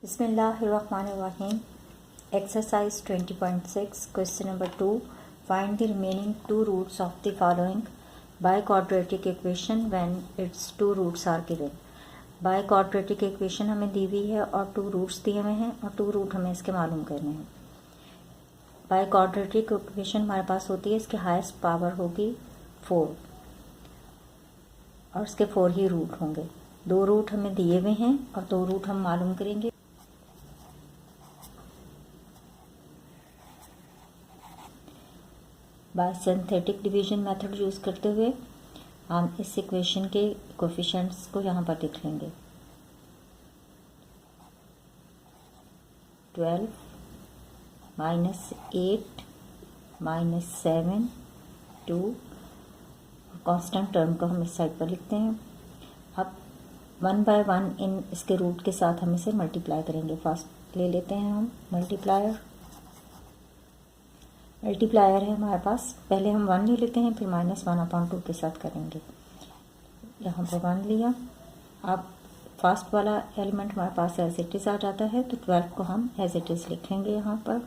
Bismillahirrahmanirrahim. Exercise 20.6, question number 2. Find the remaining two roots of the following by quadratic equation when its two roots are given. by quadratic equation हमें दी हुई है और two roots दिए हुए हैं और to root हमें इसके मालूम करने हैं. by quadratic equation हमारे पास होती है, इसकी हाईएस्ट पावर होगी 4 और इसके 4 ही रूट होंगे. दो रूट हमें दिए हुए हैं और दो रूट हम मालूम करेंगे. By synthetic division method use करते हुए हम इस इक्वेशन के कोफिशिएंट्स को यहाँ पर लिख लेंगे. 12 -8 -7 2 कांस्टेंट टर्म को हम इस साइड पर लिखते हैं. अब 1 बाय 1 इन इसके रूट के साथ हम इसे मल्टीप्लाई करेंगे. फर्स्ट ले लेते हैं हम मल्टीप्लायर है हमारे पास. पहले हम 1 ले लेते हैं, फिर -1/2 के साथ करेंगे. यहाँ पर 1 लिया. अब फर्स्ट वाला एलिमेंट हमारे पास एज इट इज़ आ जाता है, तो 12 को हम एज इट इज़ लिखेंगे यहाँ पर.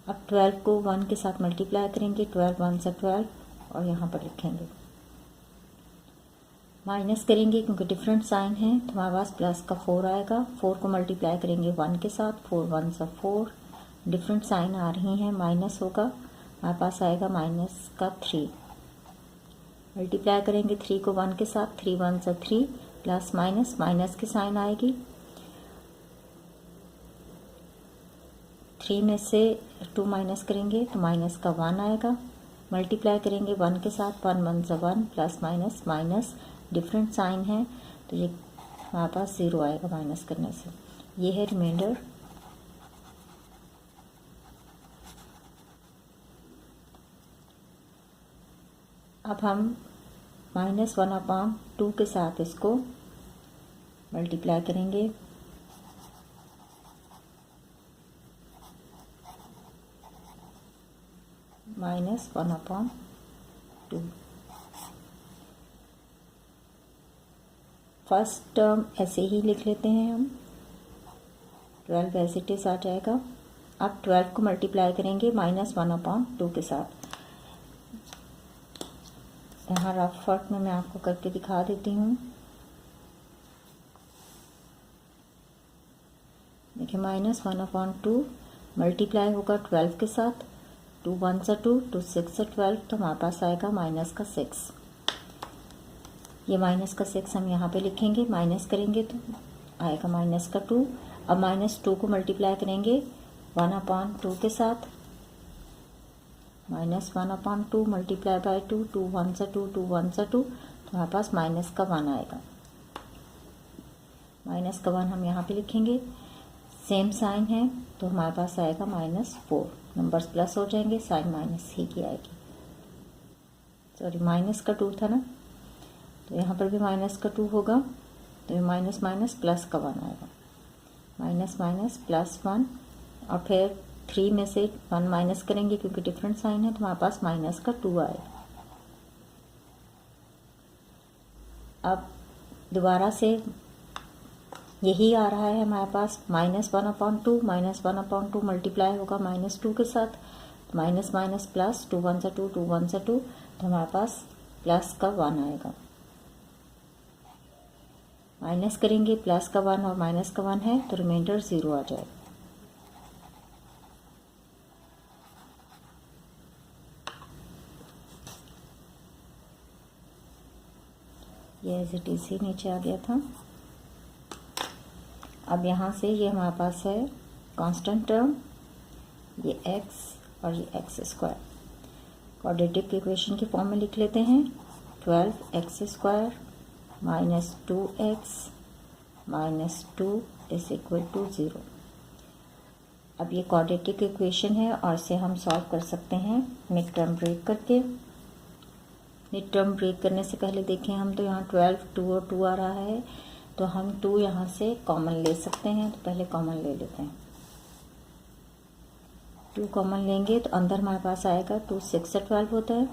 अब 12 को 1 के साथ मल्टीप्लाई करेंगे. 12 1 से 12 और यहाँ पर लिखेंगे. माइनस करेंगे क्योंकि डिफरेंट साइन है, तो हमारे पास प्लस का 4 आएगा. 4 को मल्टीप्लाई करेंगे 1 के साथ. 4 1 से 4 डिफरेंट साइन आ रही हैं, माइनस होगा. हमारे पास आएगा माइनस का 3. मल्टीप्लाई करेंगे 3 को 1 के साथ. 3 1 से 3 प्लस माइनस माइनस की साइन आएगी. 3 में से 2 माइनस करेंगे तो माइनस का 1 आएगा. मल्टीप्लाई करेंगे 1 के साथ. 1 1 से 1 plus minus minus different sign है, तो ये हमारे पास 0 आएगा माइनस करने से. ये है रिमाइंडर. अब हम -1/2 के साथ इसको मल्टीप्लाई करेंगे. -1/2 फर्स्ट टर्म ऐसे ही लिख लेते हैं हम. 12 एज इट इज़ आ जाएगा. अब 12 को मल्टीप्लाई करेंगे -1/2 के साथ. यहाँ रफ वर्क में मैं आपको करके दिखा देती हूँ. देखिए -1/2 मल्टीप्लाई होगा 12 के साथ. 2 1 से 2 2 6 से 12, तो हमारे पास आएगा माइनस का 6. ये माइनस का 6 हम यहाँ पे लिखेंगे. माइनस करेंगे तो आएगा माइनस का 2. अब -2 को मल्टीप्लाई करेंगे 1/2 के साथ. -1/2 मल्टीप्लाई बाय 2. 2 1 से 2 2 1 से 2, तो हमारे पास माइनस का 1 आएगा. माइनस का 1 हम यहाँ पे लिखेंगे. सेम साइन है तो हमारे पास आएगा -4. नंबर्स प्लस हो जाएंगे, साइन माइनस ही की आएगी. सॉरी, माइनस का 2 था ना, तो यहाँ पर भी माइनस का 2 होगा. तो माइनस माइनस प्लस का 1 आएगा. माइनस माइनस प्लस 1 और फिर 3 में से 1 माइनस करेंगे क्योंकि डिफरेंट साइन है, तो हमारे पास माइनस का 2 आएगा. अब दोबारा से यही आ रहा है हमारे पास -1/2. -1/2 मल्टीप्लाई होगा -2 के साथ. Minus minus plus. 2 1 से 2 2 1 से 2, तो हमारे पास प्लस का 1 आएगा. माइनस करेंगे प्लस का 1 और माइनस का 1 है, तो रिमाइंडर 0 आ जाएगा. ये एज इट इज़ ही नीचे आ गया था. अब यहाँ से ये हमारे पास है कांस्टेंट टर्म, ये x और ये x². क्वाड्रेटिक इक्वेशन की फॉर्म में लिख लेते हैं. 12x² - 2x - 2 = 0. अब ये क्वाड्रेटिक इक्वेशन है और इसे हम सॉल्व कर सकते हैं मिड टर्म ब्रेक करके. मिड टर्म ब्रेक करने से पहले देखें हम, तो यहाँ 12 2 और 2 आ रहा है, तो हम 2 यहाँ से कॉमन ले सकते हैं. तो पहले कॉमन ले लेते हैं. 2 कॉमन लेंगे तो अंदर हमारे पास आएगा 2 6 से 12 होता है.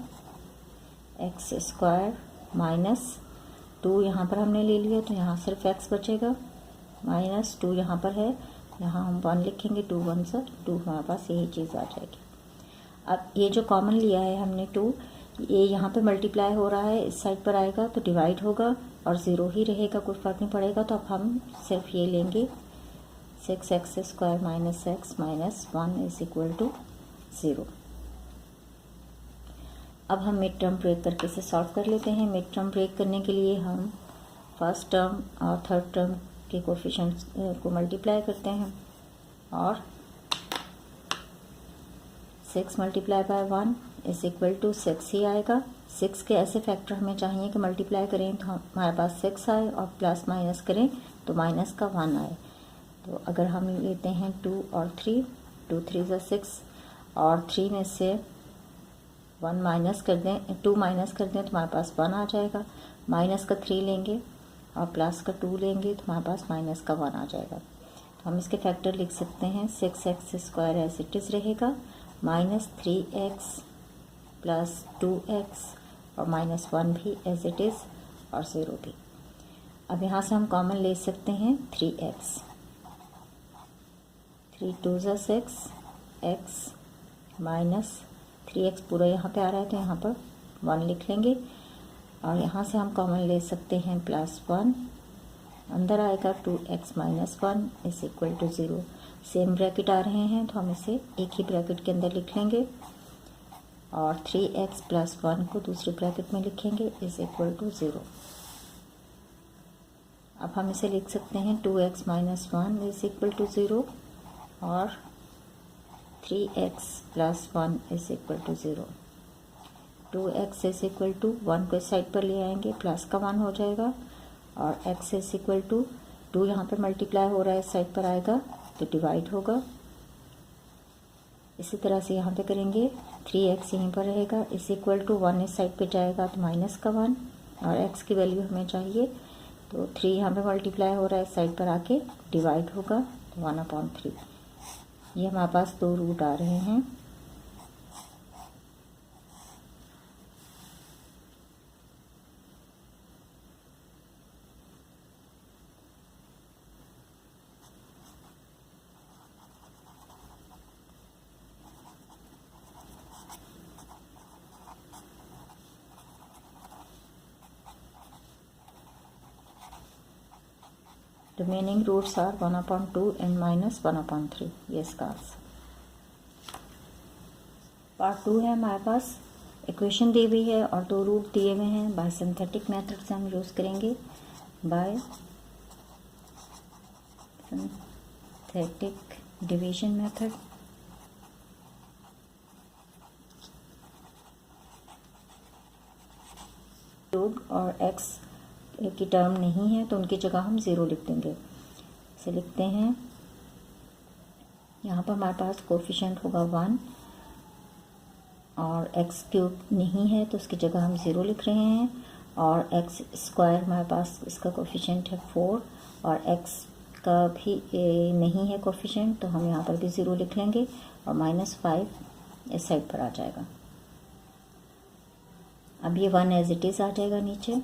x² - 2 यहाँ पर हमने ले लिया, तो यहाँ सिर्फ x बचेगा. माइनस 2 यहाँ पर है, यहाँ हम 1 लिखेंगे, 2 1 से 2, हमारे पास यही चीज़ आ जाएगी। अब ये जो कॉमन लिया है हमने 2, ये यहाँ पे मल्टीप्लाई हो रहा है, इस साइड पर आएगा तो डिवाइड होगा और 0 ही रहेगा, कोई फर्क नहीं पड़ेगा। तो अब हम सिर्फ ये लेंगे 6x² minus x minus 1 is equal to 0। अब हम मिड टर्म ब्रेक करके इसे सॉल्व कर लेते हैं। मिड टर्म ब्रेक करने के लिए हम फर्स्ट टर्म और थर्ड टर्म के कोफिशिएंट्स को मल्टीप्लाई करते हैं और 6 multiply by 1 is equal to 6 ही आएगा। 6 के ऐसे फैक्टर हमें चाहिए कि मल्टीप्लाई करें तो हमारे पास 6 आए और प्लस माइनस करें तो माइनस का 1 आए। तो अगर हम लेते हैं 2 और 3, 2 3 ज़ा 6 और 3 में से 1 माइनस कर दें, 2 माइनस कर दें तो हमारे पास 1 आ जाएगा। माइनस का 3 लेंगे और प्लस का 2 लेंगे तो हमारे पास माइनस का 1 आ जाएगा। तो हम इसके फैक्टर लिख सकते हैं 6x² एज इट इज़ रहेगा, माइनस 3x प्लस 2x और माइनस 1 भी एज इट इज़ और 0 भी। अब यहाँ से हम कॉमन ले सकते हैं 3x, 3 2 ज़ा 6 x माइनस 3x पूरा यहाँ पे आ रहा है तो यहाँ पर 1 लिख लेंगे और यहाँ से हम कॉमन ले सकते हैं +1, अंदर आएगा 2x minus 1 is equal to 0। Same bracket आ रहे हैं तो हम इसे एक ही ब्रैकेट के अंदर लिख लेंगे और 3x प्लस 1 को दूसरे ब्रैकेट में लिखेंगे इज इक्वल टू 0। अब हम इसे लिख सकते हैं 2x minus 1 is equal to 0 और 3x plus 1 is equal to 0। 2x is equal to 1 को इस साइड पर ले आएंगे, प्लस का 1 हो जाएगा और x इज इक्वल टू 2 यहाँ पर मल्टीप्लाई हो रहा है, इस साइड पर आएगा तो डिवाइड होगा। इसी तरह से यहाँ पे करेंगे 3x यहीं पर रहेगा इज इक्वल टू 1 इस साइड पे जाएगा तो माइनस का 1 और x की वैल्यू हमें चाहिए तो 3 यहाँ पे मल्टीप्लाई हो रहा है, इस साइड पर आके डिवाइड होगा तो 1/3। ये हमारे पास 2 रूट आ रहे हैं। Remaining roots are 1/2 and minus 1/3। ये इसका आंसर। पार्ट 2 है हमारे पास, इक्वेशन दी हुई है और 2 रूट दिए हुए हैं। बाय सिंथेटिक मेथड से हम यूज़ करेंगे, by synthetic division method. Root और x की टर्म नहीं है तो उनकी जगह हम 0 लिख देंगे। इसे लिखते हैं, यहाँ पर हमारे पास कोफिशिएंट होगा 1 और x³ नहीं है तो उसकी जगह हम 0 लिख रहे हैं और x² हमारे पास इसका कोफिशिएंट है 4 और x का भी नहीं है कोफिशिएंट तो हम यहाँ पर भी 0 लिख लेंगे और -5 इस साइड पर आ जाएगा। अब ये 1 एज इट इज़ आ जाएगा नीचे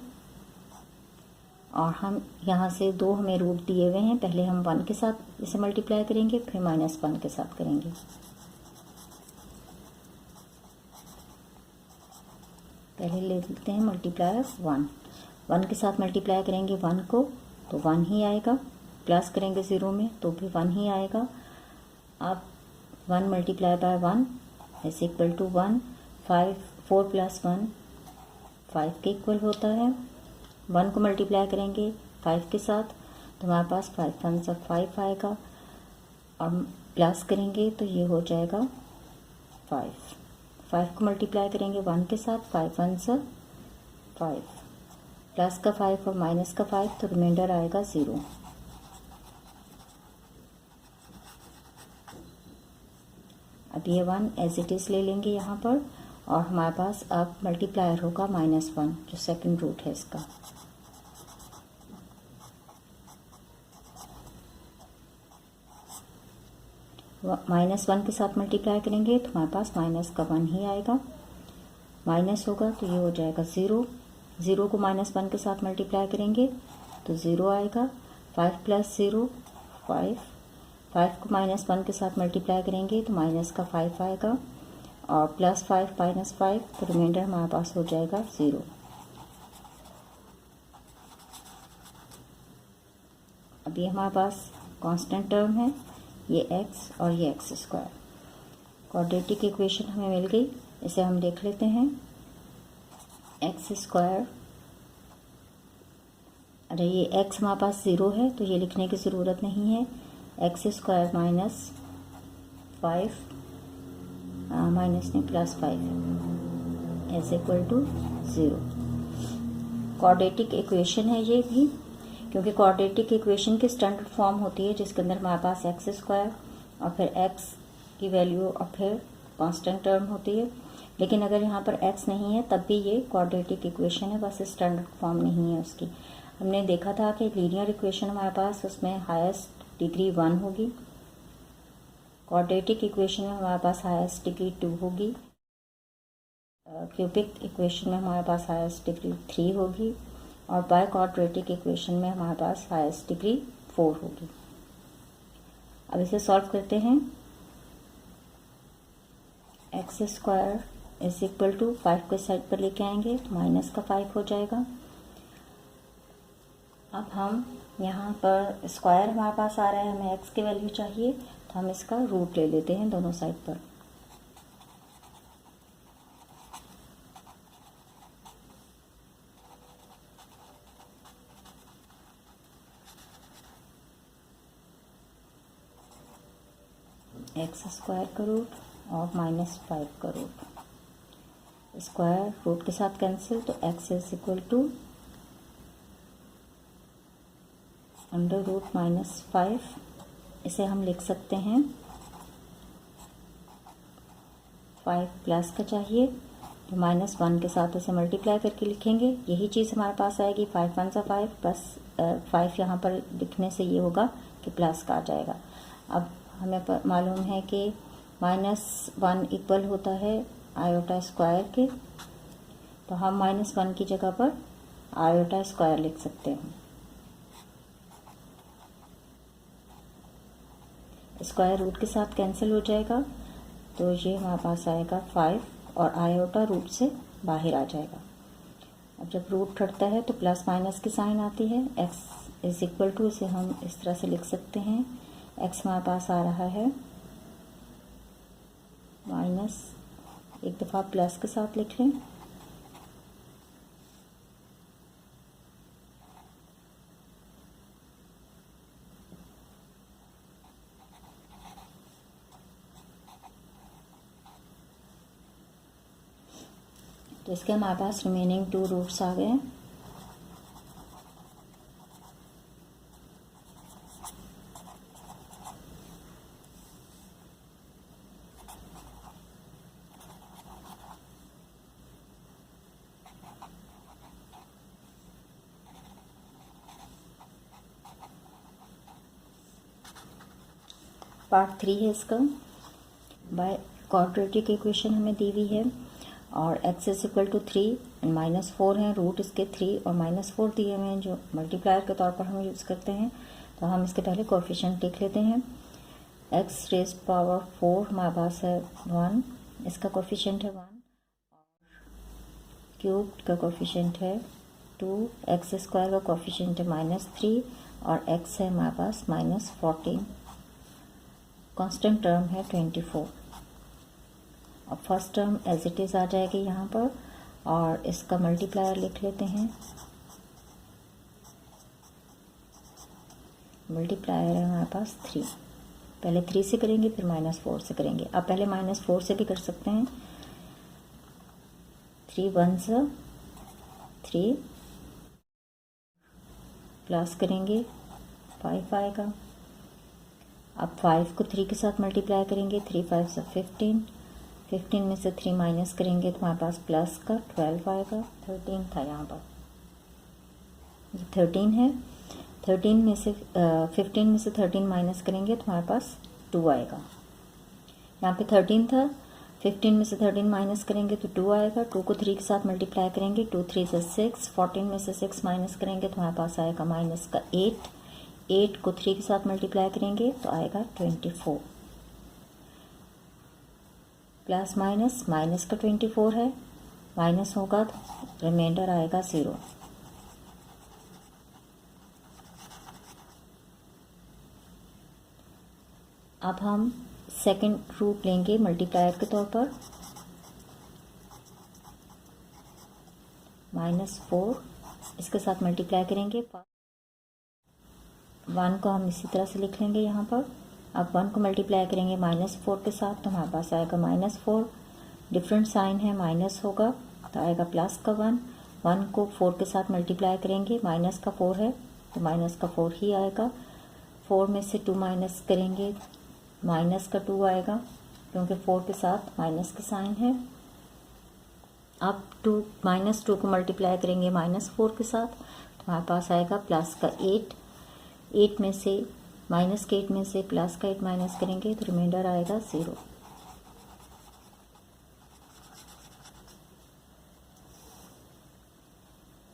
और हम यहाँ से 2 हमें रूट दिए हुए हैं, पहले हम 1 के साथ इसे मल्टीप्लाई करेंगे फिर -1 के साथ करेंगे। पहले ले लेते हैं मल्टीप्लाई 1 के साथ मल्टीप्लाई करेंगे 1 को तो 1 ही आएगा, प्लस करेंगे 0 में तो भी 1 ही आएगा। अब 1 multiply by 1 is equal to 1, 4 + 1 5 के इक्वल होता है। 1 को मल्टीप्लाई करेंगे 5 के साथ तो हमारे पास 5 1 से 5 आएगा और प्लस करेंगे तो ये हो जाएगा 5 को मल्टीप्लाई करेंगे 1 के साथ 5 1 से 5, प्लस का 5 और माइनस का 5 तो रिमाइंडर आएगा 0। अब ये 1 एज इट इज़ ले लेंगे यहाँ पर और हमारे पास अब मल्टीप्लायर होगा -1 जो सेकंड रूट है इसका। -1 के साथ मल्टीप्लाई करेंगे तो हमारे पास माइनस का 1 ही आएगा, माइनस होगा तो ये हो जाएगा 0 को -1 के साथ मल्टीप्लाई करेंगे तो 0 आएगा। 5 प्लस 0 5, 5 को -1 के साथ मल्टीप्लाई करेंगे तो माइनस का 5 आएगा, और +5 -5 तो रिमाइंडर हमारे पास हो जाएगा 0। अभी हमारे पास कांस्टेंट टर्म है ये x और ये x²। क्वाड्रेटिक इक्वेशन हमें मिल गई, इसे हम देख लेते हैं। x², अरे ये x हमारे पास 0 है तो ये लिखने की ज़रूरत नहीं है। x² -5 माइनस नहीं +5 is equal to 0। Quadratic equation है ये भी, क्योंकि क्वाड्रेटिक इक्वेशन की स्टैंडर्ड फॉर्म होती है जिसके अंदर हमारे पास x² और फिर x की वैल्यू और फिर कांस्टेंट टर्म होती है। लेकिन अगर यहाँ पर x नहीं है तब भी ये क्वाड्रेटिक इक्वेशन है, बस स्टैंडर्ड फॉर्म नहीं है उसकी। हमने देखा था कि लीनियर इक्वेशन हमारे पास उसमें हाईएस्ट डिग्री 1 होगी, क्वाड्रेटिक इक्वेशन में हमारे पास हाईएस्ट डिग्री 2 होगी, क्यूबिक इक्वेशन में हमारे पास हाईएस्ट डिग्री 3 होगी, और बाय क्वाड्रेटिक इक्वेशन में हमारे पास हाईएस्ट डिग्री 4 होगी। अब इसे सॉल्व करते हैं। x² इज इक्वल टू 5 को साइड पर लेके आएंगे तो माइनस का 5 हो जाएगा। अब हम यहाँ पर स्क्वायर हमारे पास आ रहा है, हमें x की वैल्यू चाहिए तो हम इसका रूट ले लेते हैं दोनों साइड पर। x² का रूट और -5 का रूट, स्क्वायर रूट के साथ कैंसिल तो x इज इक्वल टू √-5। इसे हम लिख सकते हैं 5 प्लस का चाहिए तो -1 के साथ इसे मल्टीप्लाई करके लिखेंगे, यही चीज़ हमारे पास आएगी। 5 1 5 प्लस 5 यहाँ पर लिखने से ये होगा कि प्लस का आ जाएगा। अब हमें मालूम है कि -1 इक्वल होता है आयोटा स्क्वायर के, तो हम -1 की जगह पर आयोटा स्क्वायर लिख सकते हैं। स्क्वायर रूट के साथ कैंसिल हो जाएगा तो ये हमारे पास आएगा 5 और आयोटा रूट से बाहर आ जाएगा। अब जब रूट हटता है तो प्लस माइनस की साइन आती है। x इज इक्वल टू, इसे हम इस तरह से लिख सकते हैं, x हमारे पास आ रहा है माइनस, एक दफ़ा प्लस के साथ लिख लें, तो इसके हमारे पास रिमेनिंग 2 रूट्स आ गए। पार्ट 3 है इसका। बाय क्वाड्रेटिक इक्वेशन हमें दी हुई है और x is equal to 3 and -4 है, रूट इसके 3 और -4 दिए हुए हैं जो मल्टीप्लायर के तौर पर हम यूज़ करते हैं। तो हम इसके पहले कोएफिशिएंट लिख लेते हैं। x रेज़्ड पावर 4 हमारे पास है 1, इसका कोएफिशिएंट है 1, और क्यूब का कोएफिशिएंट है 2, x² का कोएफिशिएंट है -3 और x है हमारे पास -14। कांस्टेंट टर्म है 24। अब first term as it is आ जाएगी यहाँ पर, और इसका मल्टीप्लायर लिख लेते हैं। मल्टीप्लायर है हमारे पास 3, पहले 3 से करेंगे फिर -4 से करेंगे। अब पहले -4 से भी कर सकते हैं। 3 1 3 प्लस करेंगे 5 आएगा। अब 5 को 3 के साथ मल्टीप्लाई करेंगे, 3 5 से 15, 15 में से 3 माइनस करेंगे तो हमारे पास प्लस का 12 आएगा। 13 था यहाँ पर, ये 13 है। 13 में से 15 में से 13 माइनस करेंगे तो हमारे पास 2 आएगा। यहाँ पे 13 था, 15 में से 13 माइनस करेंगे तो 2 आएगा। 2 को 3 के साथ मल्टीप्लाई करेंगे, 2 3 से 6, 14 में से 6 माइनस करेंगे तो हमारे पास आएगा -8। 8 को 3 के साथ मल्टीप्लाई करेंगे तो आएगा 24, प्लस माइनस, माइनस का 24 है, माइनस होगा तो रिमाइंडर आएगा 0। अब हम सेकंड रूट लेंगे मल्टीप्लायर के तौर पर, -4 इसके साथ मल्टीप्लाई करेंगे। 1 को हम इसी तरह से लिख लेंगे यहाँ पर। अब 1 को मल्टीप्लाई करेंगे -4 के साथ तो हमारे पास आएगा -4, डिफरेंट साइन है, माइनस होगा तो आएगा प्लस का 1। 1 को 4 के साथ मल्टीप्लाई करेंगे, माइनस का 4 है तो माइनस का 4 ही आएगा। 4 में से 2 माइनस करेंगे, माइनस का 2 आएगा क्योंकि 4 के साथ माइनस का साइन है। अब -2 को मल्टीप्लाई करेंगे -4 के साथ तो हमारे पास आएगा प्लस का 8। 8 में से माइनस के 8 में से प्लस का 8 माइनस करेंगे तो रिमाइंडर आएगा 0।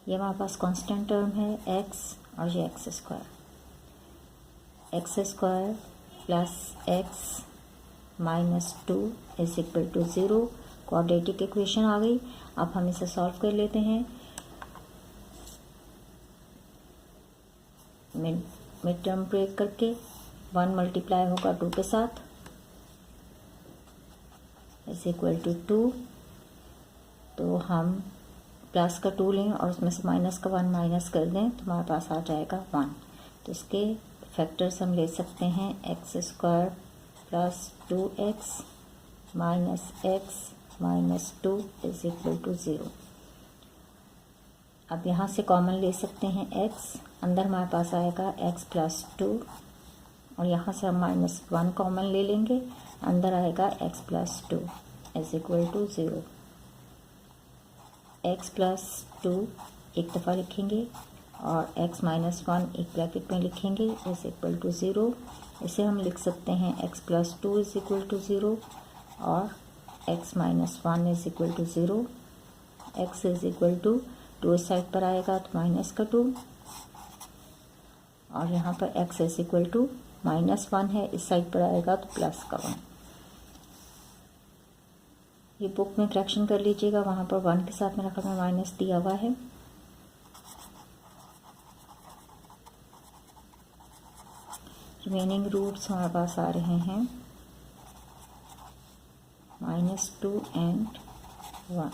ये हमारे पास कांस्टेंट टर्म है x और ये x² plus x -2 is equal to 0। Quadratic equation आ गई। अब हम इसे सॉल्व कर लेते हैं। मिड टर्म ब्रेक करके 1 मल्टीप्लाई होगा 2 के साथ इज इक्वल टू 2। तो हम प्लस का 2 लें और उसमें से माइनस का 1 माइनस कर दें तो हमारे पास आ जाएगा 1। तो इसके फैक्टर्स हम ले सकते हैं x² plus 2x minus x minus 2 is equal to 0। अब यहाँ से कॉमन ले सकते हैं x, अंदर हमारे पास आएगा x प्लस 2 और यहाँ से हम -1 कॉमन ले लेंगे, अंदर आएगा x plus 2 is equal to 0। x plus 2 एक दफ़ा लिखेंगे और x माइनस 1 एक ब्रैकेट में लिखेंगे इज इक्वल टू 0। इसे हम लिख सकते हैं x plus 2 is equal to 0 और x minus 1 is equal to 0। x is equal to 2 इस साइड पर आएगा तो माइनस का 2 और यहाँ पर x इज इक्वल टू -1 है, इस साइड पर आएगा तो प्लस का 1। ये बुक में करेक्शन कर लीजिएगा, वहाँ पर 1 के साथ मेरा ख्याल में माइनस दिया हुआ है। रिमेनिंग रूट्स हमारे पास आ रहे हैं -2 and 1।